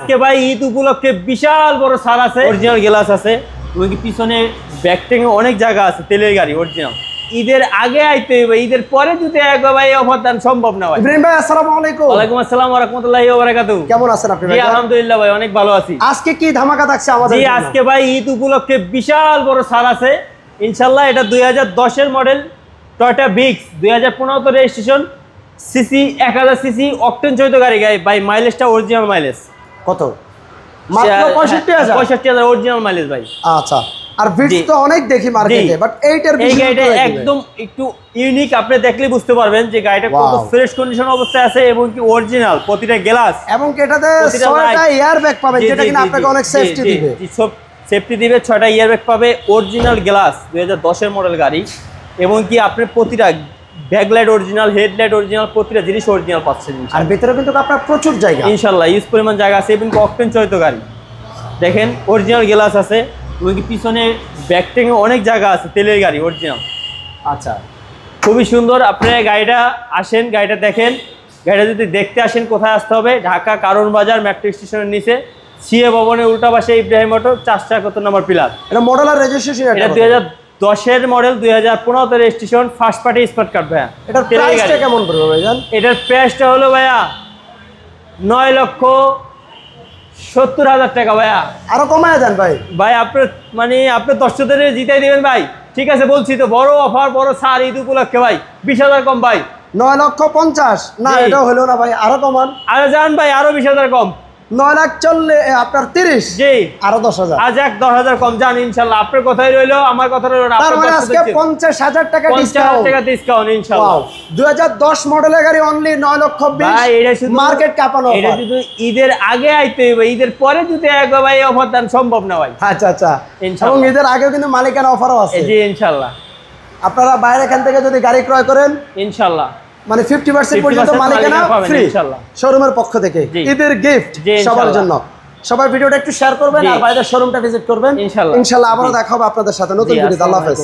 আজকে ভাই ঈদ উপলক্ষে বিশাল বড় ছাড় আছে, অরিজিনাল গ্লাস আছে, ওই পিছনে ব্যাকটেং অনেক জায়গা আছে, তেলের গাড়ি অরিজিনাল। ঈদের আগে আইতে হবে, ঈদের পরে যদি একবার ভাই অফার দান সম্ভব না ভাই। ইব্রাহিম ভাই আসসালামু আলাইকুম। ওয়ালাইকুম আসসালাম ওয়া রাহমাতুল্লাহি ওয়া বারাকাতুহু। কেমন আছেন আপনি ভাই? জি আলহামদুলিল্লাহ ভাই, অনেক ভালো আছি। আজকে কি ধামাকা থাকছে আমাদের? জি আজকে ভাই ঈদ উপলক্ষে বিশাল বড় ছাড় আছে ইনশাআল্লাহ। এটা 2010 এর model Toyota Vicks, 2015 registration, CC 1000 CC, octane চালিত গাড়ি ভাই। মাইলেজটা অরিজিনাল মাইলেজ। কত? মাত্র 65000। 65000 অরিজিনাল মাইলেজ ভাই। আচ্ছা, আর ভিক্স তো অনেক দেখি মার্কেটে, বাট এইটার এই গাড়িটা একদম একটু ইউনিক, আপনি দেখলে বুঝতে পারবেন যে গাড়িটা কত ফ্রেশ কন্ডিশন অবস্থায় আছে এবং কি অরিজিনাল প্রতিটা গ্লাস, এবং এটাতে 6টা এয়ার ব্যাগ পাবেন, যেটা কিনা আপনাকে অনেক সেফটি দিবে। সব সেফটি দিবে, 6টা এয়ার ব্যাগ পাবে, অরিজিনাল গ্লাস, 2010 এর মডেল গাড়ি, এবং কি আপনি প্রতিটা ব্যাকলাইট অরিজিনাল, হেডলাইট অরিজিনাল, প্রতিটা জিনিস অরিজিনাল পাচ্ছেন। আর ভিতরে কিন্তু আপনার প্রচুর জায়গা ইনশাআল্লাহ, ইউজ পরিমাণ জায়গা আছে, এবং অকটেন চালিত গাড়ি। দেখেন অরিজিনাল গ্লাস আছে, এবং কি পিছনে ব্যাকটেং অনেক জায়গা আছে, তেলের গাড়ি অরিজিনাল। আচ্ছা, খুবই সুন্দর। আপনি গাড়িটা আসেন, গাড়িটা দেখেন। গাড়িটা যদি দেখতে আসেন, কোথায় আসতে হবে? ঢাকা কারণ বাজার মেট্রো স্টেশনের নিচে সিএ ভবনের উল্টা পাশে ইব্রাহিম অটো, 471 নম্বর পিলার। এটা মডেল আর রেজিস্ট্রেশন এটা 2010 এর model, 2015 registration, first party smart card ভাইয়া। এটার প্রাইসটা কেমন পড়বে ভাইজান? এটার প্রাইসটা হলো ভাইয়া 9,70,000 টাকা ভাইয়া। আরো কমায় দেন ভাই। ভাই আপনি 10 জিতাই দিবেন ভাই। ঠিক আছে, বলছি তো, বড় অফার, বড় ছাড় ঈদ উপলক্ষে ভাই। 20,000 কম ভাই। 9,50,000 না, এটাও হলো না ভাই, আরো কমান। আরে যান ভাই, আরো 20,000 কম। 9,40,000 আপনার 30। জি, আরো 10,000। আজ 10,000 কম, যান ইনশাআল্লাহ। আপনার কথাই রইলো, আমার কথা রইলো। তার মানে আজকে 50,000 টাকা ডিসকাউন্ট। 50,000 টাকা ডিসকাউন্ট ইনশাআল্লাহ। 2010 মডেলের গাড়ি অনলি 9,20,000। ভাই এটা শুধু মার্কেট কাঁপানো এটা অফার। শুধু ঈদের আগে আইতে হবে, ঈদের পরে যদি একবার ভাই অফার দান সম্ভব না ভাই। আচ্ছা আচ্ছা, এবং ইনশাআল্লাহ ঈদের আগেও কিন্তু মালিকানা অফারও আছে। জি ইনশাআল্লাহ। আপনারা বাইরে এখান থেকে যদি গাড়ি ক্রয় করেন, ইনশাআল্লাহ মানে 50% পর্যন্ত মালিকানা ফ্রি ইনশাআল্লাহ শোরুমের পক্ষ থেকে। ঈদের গিফট সবার জন্য। সবাই ভিডিওটা একটু শেয়ার করবেন, আর বাইরের শোরুমটা ভিজিট করবেন। ইনশাআল্লাহ ইনশাআল্লাহ আবারও দেখা হবে আপনাদের সাথে নতুন ভিডিওতে। আল্লাহ হাফেজ।